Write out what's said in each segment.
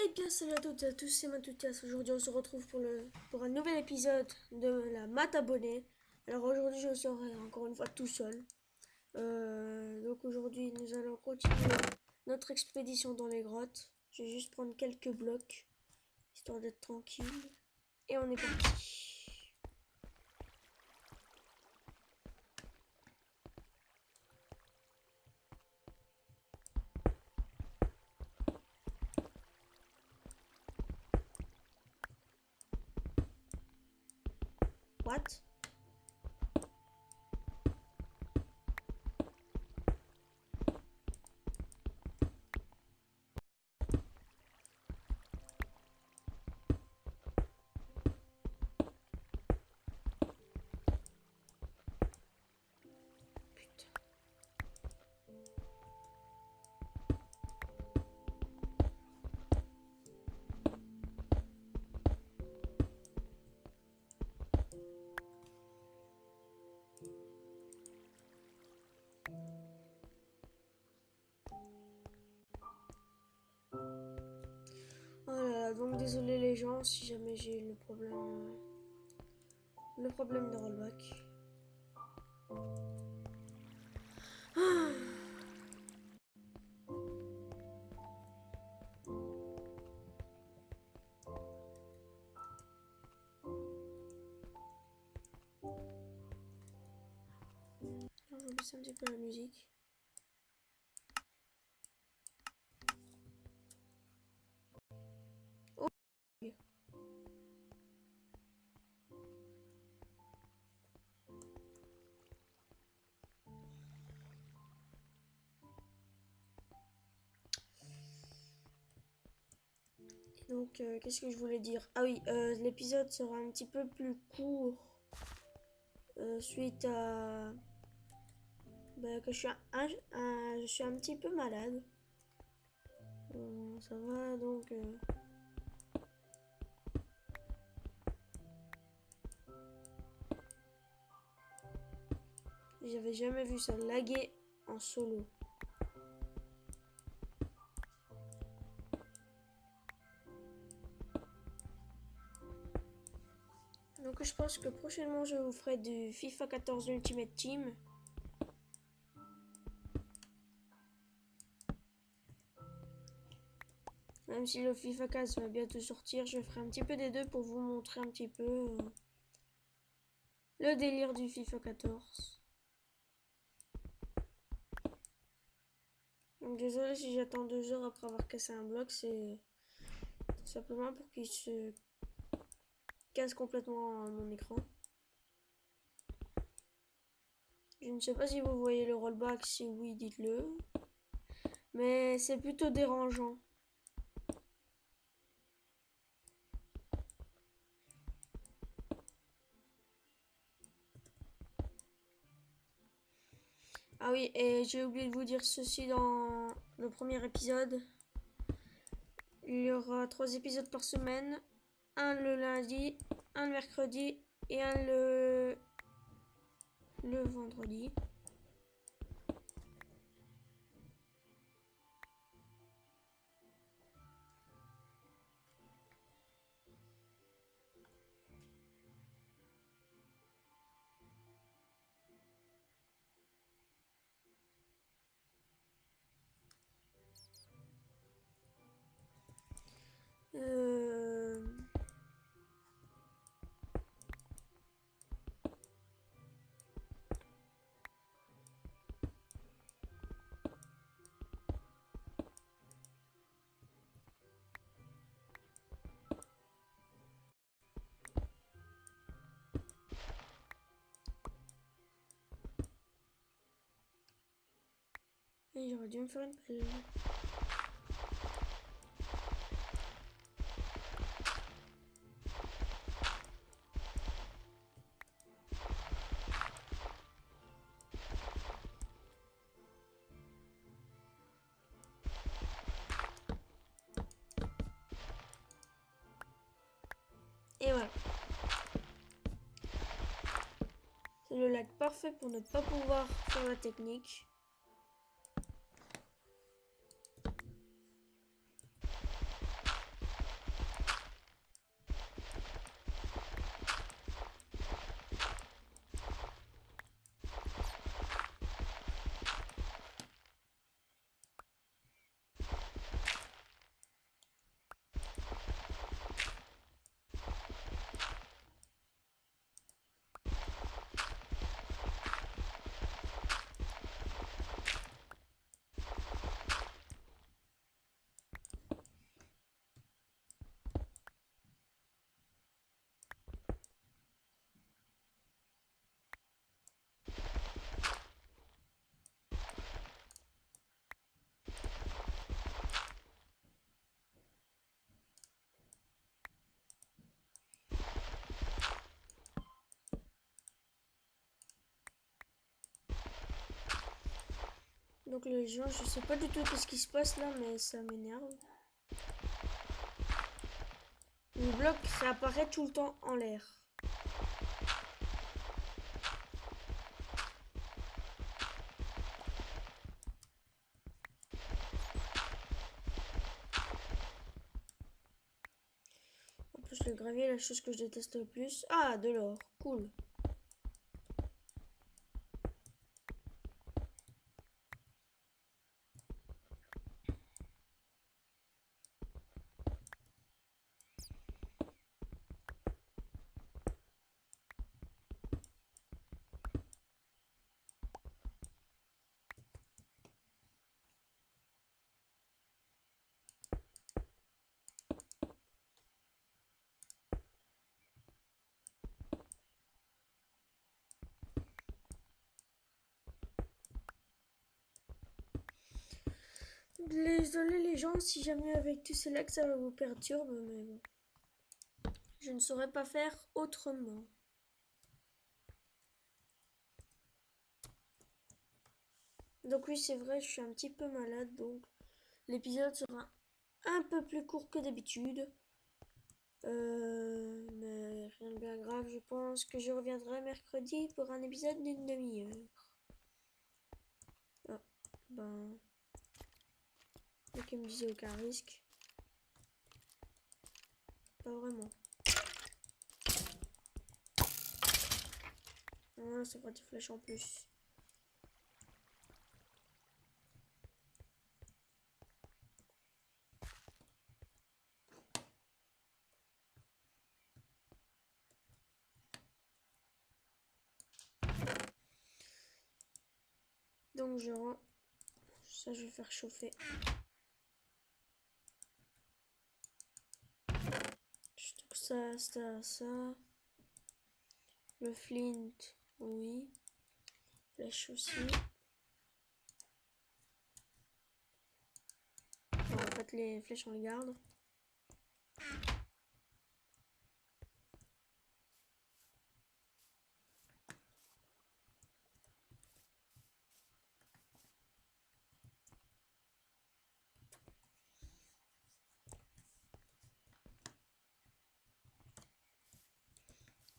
Eh bien, salut à toutes et à tous, c'est Matutias. Aujourd'hui, on se retrouve pour un nouvel épisode de la Mat abonnée. Alors aujourd'hui, je serai encore une fois tout seul. Donc aujourd'hui, nous allons continuer notre expédition dans les grottes. Je vais juste prendre quelques blocs, histoire d'être tranquille. Et on est parti. What? Putain. Oh là là, donc désolé les gens si jamais j'ai le problème de rollback. Ah. Je vais baisser un petit peu la musique. Oh. Donc, qu'est-ce que je voulais dire? Ah oui, l'épisode sera un petit peu plus court suite à que je suis un petit peu malade. Ça va donc. J'avais jamais vu ça laguer en solo. Donc, je pense que prochainement, je vous ferai du FIFA 14 Ultimate Team. Même si le FIFA 15 va bientôt sortir, je ferai un petit peu des deux pour vous montrer un petit peu le délire du FIFA 14. Donc désolé si j'attends 2 heures après avoir cassé un bloc, c'est tout simplement pour qu'il se casse complètement mon écran. Je ne sais pas si vous voyez le rollback, si oui dites-le. Mais c'est plutôt dérangeant. Ah oui, et j'ai oublié de vous dire ceci dans le premier épisode. Il y aura 3 épisodes par semaine. Un le lundi, un le mercredi et un le vendredi. Euh... Et j'aurais dû me faire une pelle. Et voilà. C'est le lac parfait pour ne pas pouvoir faire la technique. Donc les gens, je sais pas du tout ce qui se passe là, mais ça m'énerve. Le bloc, ça apparaît tout le temps en l'air. En plus, le gravier est la chose que je déteste le plus. Ah, de l'or. Cool. Désolé les gens si jamais avec tous ces lags ça vous perturbe, mais bon. Je ne saurais pas faire autrement. Donc oui, c'est vrai, je suis un petit peu malade, donc l'épisode sera un peu plus court que d'habitude. Mais rien de bien grave, je pense que je reviendrai mercredi pour un épisode d'une demi-heure. Ah, ben... Donc il me disait aucun risque. Pas vraiment. Ah, ça fera des flèches en plus. Donc je rends... Ça je vais faire chauffer. Je stocke ça. Le flint, oui. Flèche aussi. Bon, en fait les flèches on les garde.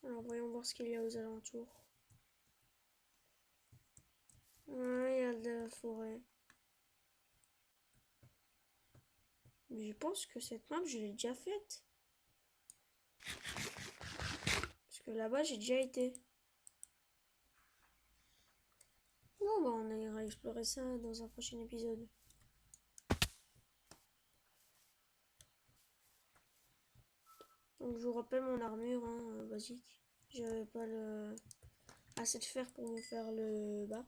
Alors voyons voir ce qu'il y a aux alentours. Ouais, il y a de la forêt. Mais je pense que cette map, je l'ai déjà faite. Parce que là-bas, j'ai déjà été. Bon, bah, on ira explorer ça dans un prochain épisode. Donc, je vous rappelle mon armure, hein, basique. J'avais pas assez de fer pour me faire le bas.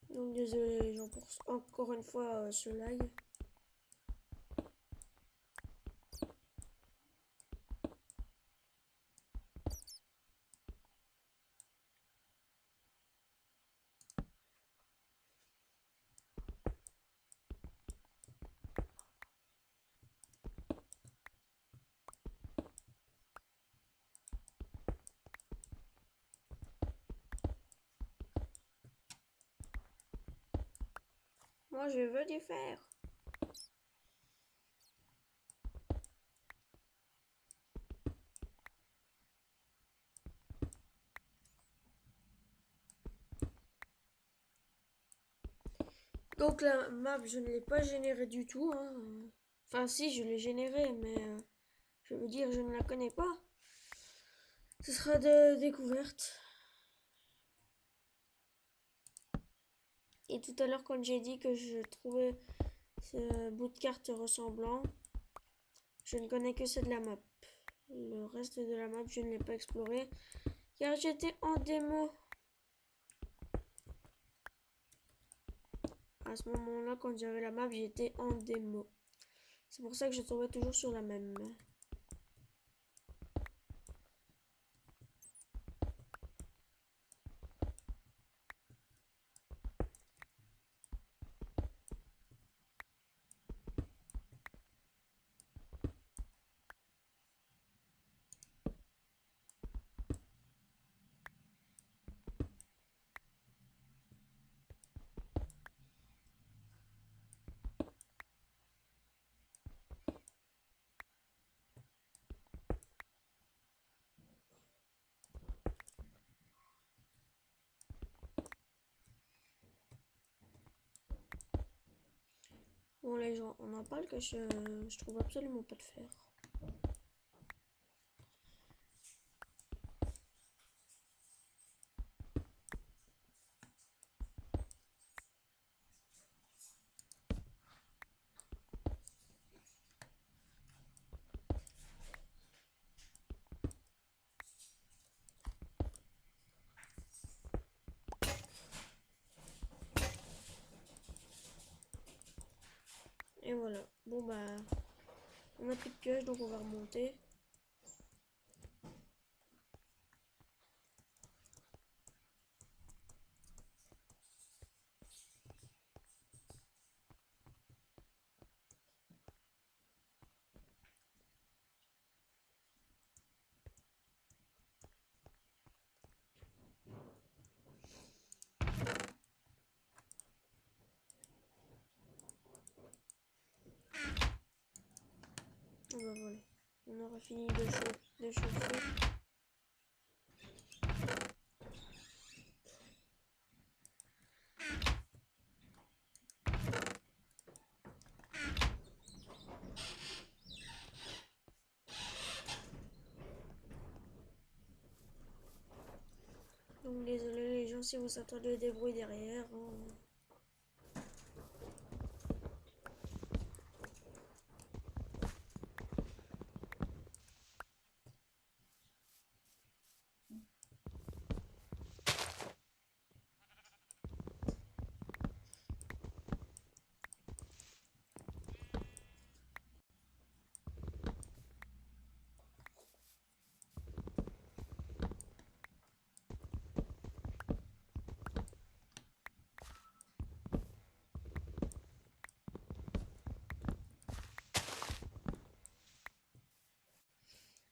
Donc, désolé les gens pour encore une fois ce lag. Moi, je veux du fer. Donc la map, je ne l'ai pas générée du tout, hein. Enfin, si, je l'ai générée, mais je veux dire, je ne la connais pas. Ce sera de découverte. Et tout à l'heure, quand j'ai dit que je trouvais ce bout de carte ressemblant, je ne connais que ceux de la map. Le reste de la map, je ne l'ai pas exploré car j'étais en démo. À ce moment-là, quand j'avais la map, j'étais en démo. C'est pour ça que je tombais toujours sur la même. Bon les gens, on en parle que je trouve absolument pas de fer. Et voilà. Bon bah, on a plus de pioche donc on va remonter. Et bah voilà. On aura fini de chauffer. Donc désolé les gens si vous entendez des bruits derrière.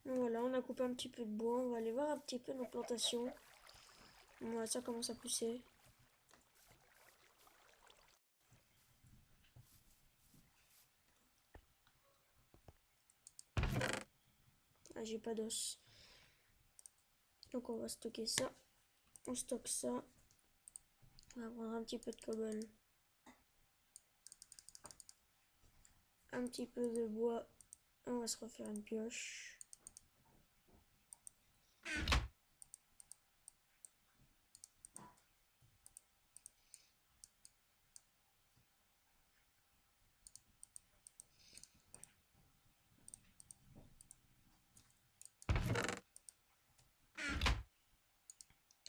Donc voilà, on a coupé un petit peu de bois. On va aller voir un petit peu nos plantations. Voilà, ça commence à pousser. Ah, j'ai pas d'os. Donc on va stocker ça. On stocke ça. On va prendre un petit peu de cobble. Un petit peu de bois. On va se refaire une pioche.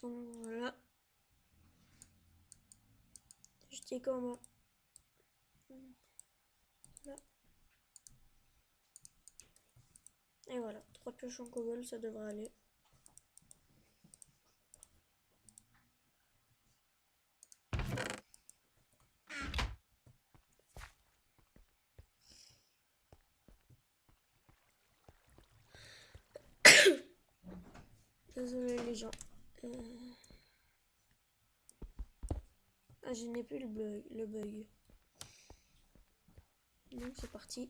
Donc voilà. Je dis comment. Là. Et voilà, 3 pioches en cobble, ça devrait aller. Désolé les gens. Ah, je n'ai plus le bug. Donc c'est parti.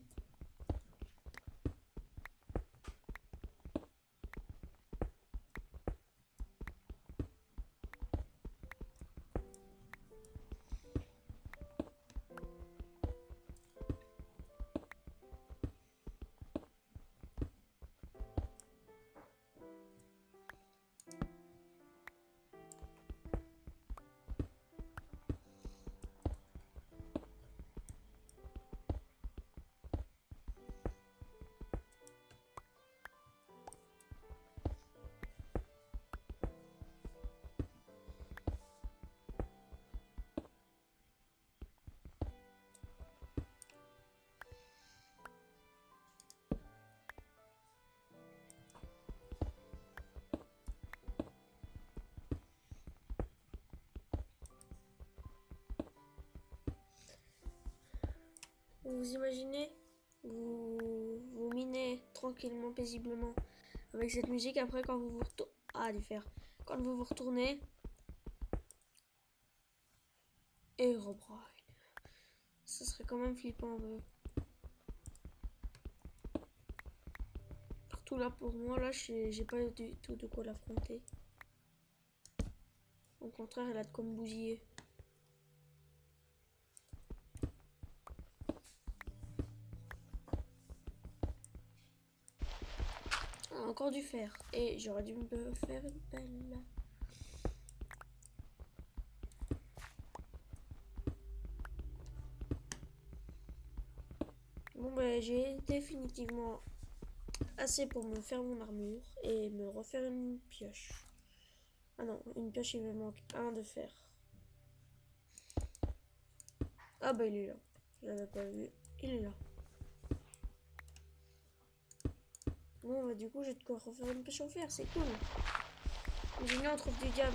Vous imaginez, vous minez tranquillement, paisiblement avec cette musique. Après, quand vous vous retournez, quand vous vous retournez et Herobrine, ça serait quand même flippant un peu. Surtout là pour moi, là j'ai pas du tout de quoi l'affronter. Au contraire, elle a de quoi me bousiller. Ah, encore du fer. Et j'aurais dû me faire une pelle. Bon ben j'ai définitivement assez pour me faire mon armure et me refaire une pioche. Ah non, une pioche il me manque un de fer. Ah bah il est là. Je l'avais pas vu. Il est là. Bon bah du coup j'ai de quoi refaire une pioche en fer, c'est cool. Imaginez on trouve du diams.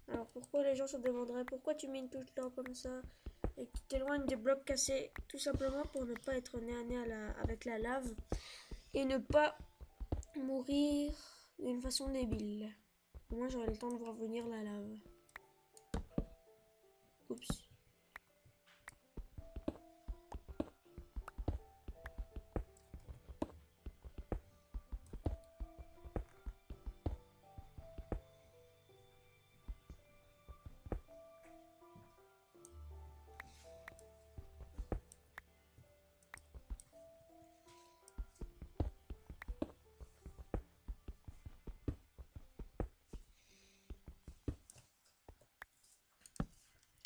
Alors pourquoi les gens se demanderaient pourquoi tu mines tout le temps comme ça et que tu t'éloignes des blocs cassés? Tout simplement pour ne pas être nez à nez avec la lave et ne pas mourir d'une façon débile. Au moins j'aurai le temps de voir venir la lave. Oups.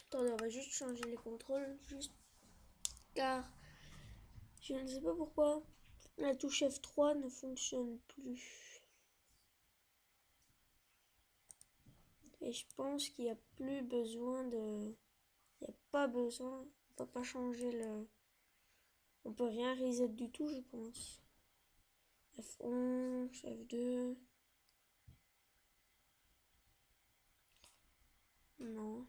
Attendez, on va juste changer les contrôles, juste car je ne sais pas pourquoi la touche F3 ne fonctionne plus. Et je pense qu'il n'y a plus besoin de... Il n'y a pas besoin, on peut pas changer le... On peut rien reset du tout, je pense. F11, F2... Non.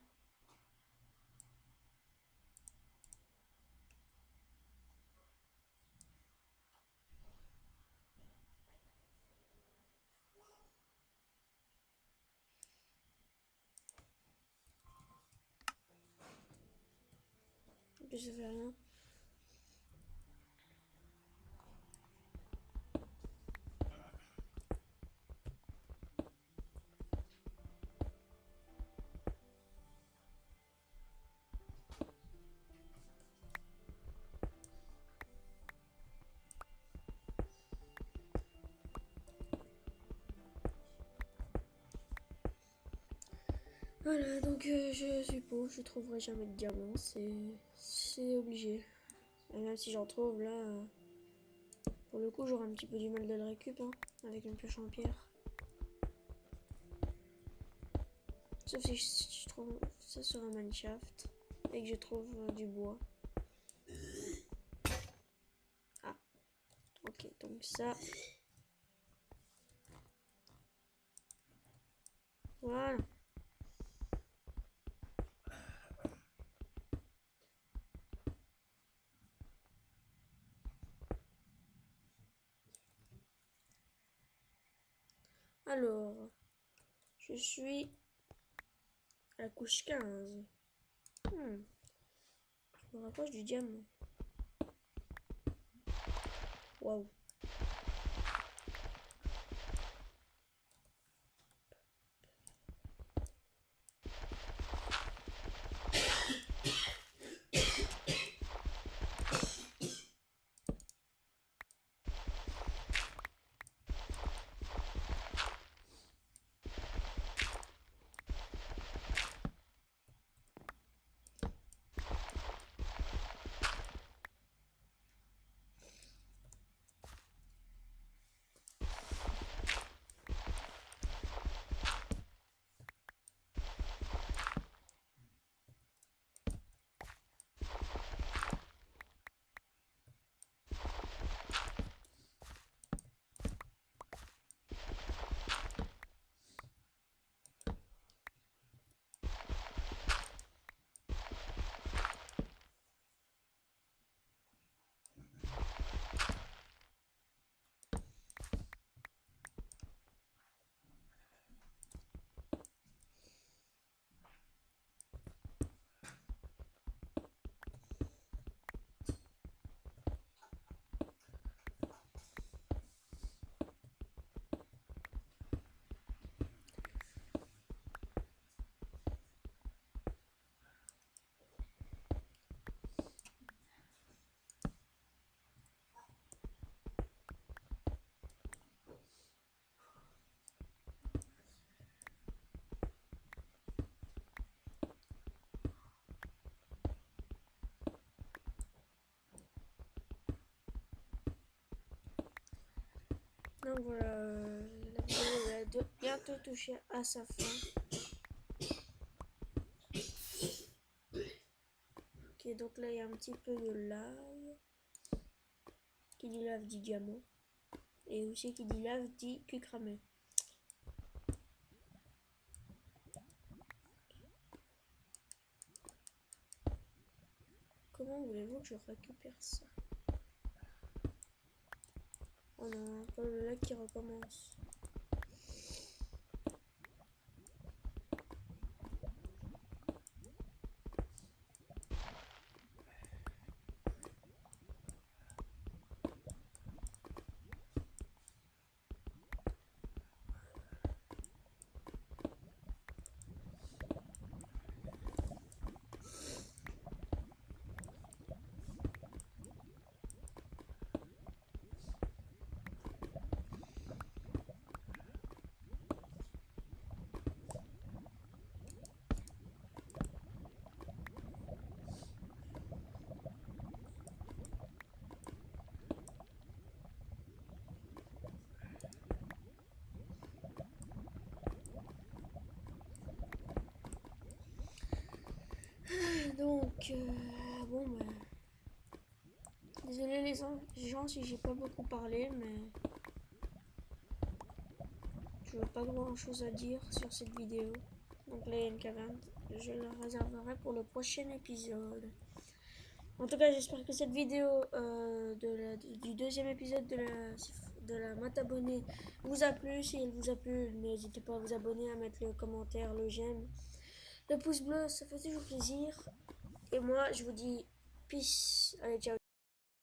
Je sais rien. Voilà, donc je suppose je trouverai jamais de diamants, c'est obligé. Et même si j'en trouve là, pour le coup j'aurai un petit peu du mal de le récup, hein, avec une pioche en pierre. Sauf si je trouve ça sur un mineshaft et que je trouve du bois. Ah, ok, donc ça. Voilà. Alors, je suis à la couche 15. Je me rapproche du diamant. Waouh. donc voilà, la vidéo va bientôt toucher à sa fin. Ok, donc là il y a un petit peu de lave. Qui dit lave dit diamant. Et aussi qui dit lave dit cul cramé. Comment voulez-vous que je récupère ça? Oh non, pas le lac qui recommence. Donc, bon, bah, désolé les gens si j'ai pas beaucoup parlé, mais je n'ai pas grand chose à dire sur cette vidéo. Donc, la NK20, je la réserverai pour le prochain épisode. En tout cas, j'espère que cette vidéo du deuxième épisode de la Mat abonnée vous a plu. Si elle vous a plu, n'hésitez pas à vous abonner, à mettre le commentaire, le j'aime, le pouce bleu, ça fait toujours plaisir. Et moi, je vous dis peace. Allez, ciao.